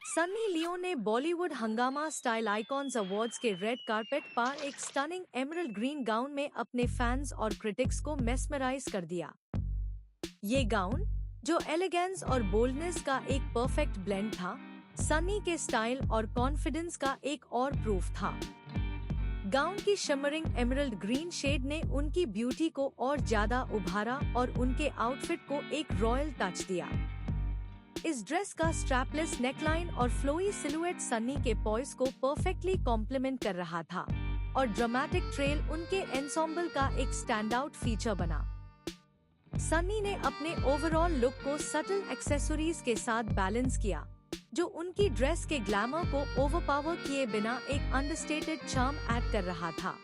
Sunny Leone ने बॉलीवुड हंगामा style icons awards के रेड कारपेट पर एक स्टनिंग एमरल्ड ग्रीन गाउन में अपने फैंस और क्रिटिक्स को मेस्मराइज कर दिया। ये गाउन, जो एलिगेंस और बोल्डनेस का एक परफेक्ट ब्लेंड था, सन्नी के स्टाइल और कॉन्फिडेंस का एक और प्रूफ था। गाउन की शिमरिंग एमरल्ड ग्रीन शेड ने उनकी ब्यूटी को और ज्यादा उभारा और उनके आउटफिट को एक रॉयल टच दिया। इस ड्रेस का स्ट्रैपलेस नेकलाइन और फ्लोई सिलुएट सन्नी के पॉइस को परफेक्टली कॉम्प्लीमेंट कर रहा था और ड्रामेटिक ट्रेल उनके एंसेम्बल का एक स्टैंड आउट फीचर बना। सन्नी ने अपने ओवरऑल लुक को सटल एक्सेसरीज के साथ बैलेंस किया, जो उनकी ड्रेस के ग्लैमर को ओवरपावर किए बिना एक अंडरस्टेटेड चार्म ऐड कर रहा था।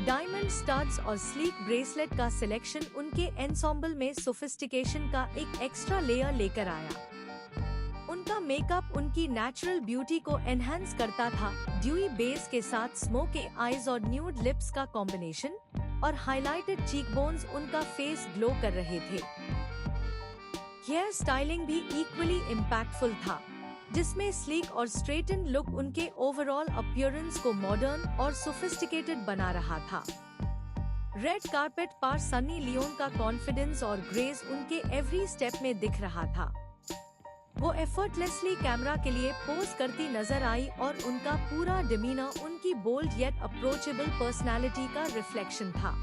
डायमंड स्टड्स और स्लीक ब्रेसलेट का सिलेक्शन उनके एंसेम्बल में सोफिस्टिकेशन का एक एक्स्ट्रा लेयर लेकर आया। उनका मेकअप उनकी नेचुरल ब्यूटी को एनहांस करता था। ड्यूई बेस के साथ स्मोकी आईज और न्यूड लिप्स का कॉम्बिनेशन और हाइलाइटेड चीकबोन्स उनका फेस ग्लो कर रहे थे। हेयर स्टाइलिंग भी इक्वली इम्पैक्टफुल था, जिसमें स्लीक और स्ट्रेटन लुक उनके ओवरऑल अपीयरेंस को मॉडर्न और सोफिस्टिकेटेड बना रहा था। रेड कारपेट पर सन्नी लियोन का कॉन्फिडेंस और ग्रेस उनके एवरी स्टेप में दिख रहा था। वो एफर्टलेसली कैमरा के लिए पोज करती नजर आई और उनका पूरा डिमीनर उनकी बोल्ड येट अप्रोचेबल पर्सनालिटी का रिफ्लेक्शन था।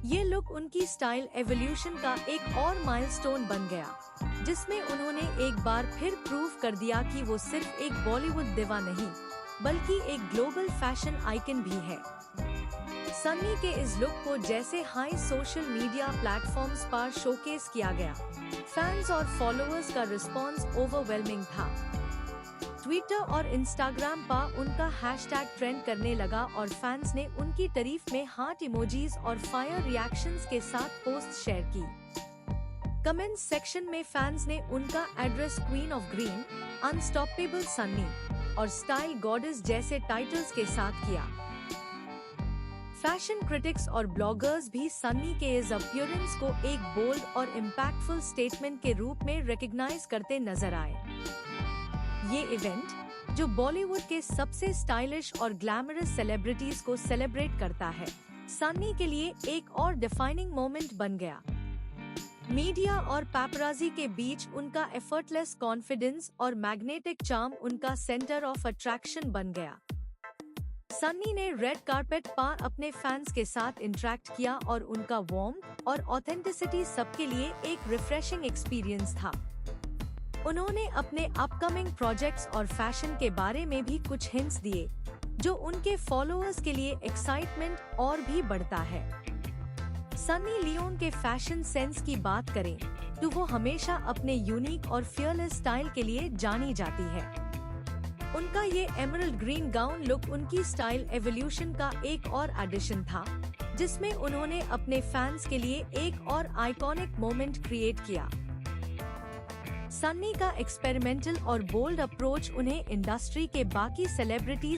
ये लुक उनकी स्टाइल एवोल्यूशन का एक और माइलस्टोन बन गया, जिसमें उन्होंने एक बार फिर प्रूव कर दिया कि वो सिर्फ एक बॉलीवुड दिवा नहीं, बल्कि एक ग्लोबल फैशन आइकन भी है। सन्नी के इस लुक को जैसे हाई सोशल मीडिया प्लेटफॉर्म्स पर शोकेस किया गया, फैंस और फॉलोअर्स का रिस्पांस ओवरवेलमिंग था। ट्विटर और इंस्टाग्राम पर उनका हैशटैग ट्रेंड करने लगा और फैंस ने उनकी तारीफ में हार्ट इमोजीज और फायर रिएक्शंस के साथ पोस्ट शेयर की। कमेंट सेक्शन में फैंस ने उनका address queen of green, unstoppable Sunny और स्टाइल गॉडेस जैसे टाइटल्स के साथ किया। फैशन क्रिटिक्स और ब्लॉगर्स भी सन्नी के इस अपीयरेंस को एक बोल्ड और इम्पैक्टफुल स्टेटमेंट के रूप में रिकॉग्नाइज करते नजर आए। ये इवेंट, जो बॉलीवुड के सबसे स्टाइलिश और ग्लैमरस सेलिब्रिटीज को सेलिब्रेट करता है, सन्नी के लिए एक और डिफाइनिंग मोमेंट बन गया। मीडिया और पैपराजी के बीच उनका एफर्टलेस कॉन्फिडेंस और मैग्नेटिक चार्म उनका सेंटर ऑफ अट्रैक्शन बन गया। सन्नी ने रेड कारपेट पर अपने फैंस के साथ इंटरेक्ट किया और उनका वार्म और ऑथेंटिसिटी सबके लिए एक रिफ्रेशिंग एक्सपीरियंस था। उन्होंने अपने अपकमिंग प्रोजेक्ट्स और फैशन के बारे में भी कुछ हिंट्स दिए, जो उनके फॉलोअर्स के लिए एक्साइटमेंट और भी बढ़ता है। सन्नी लियोन के फैशन सेंस की बात करें तो वो हमेशा अपने यूनिक और फियरलेस स्टाइल के लिए जानी जाती है। उनका ये एमरल्ड ग्रीन गाउन लुक उनकी स्टाइल एवोल्यूशन का एक और एडिशन था, जिसमें उन्होंने अपने फैंस के लिए एक और आइकॉनिक मोमेंट क्रिएट किया। सन्नी का एक्सपेरिमेंटल और बोल्ड अप्रोच उन्हें इंडस्ट्री के बाकी सेलिब्रिटीज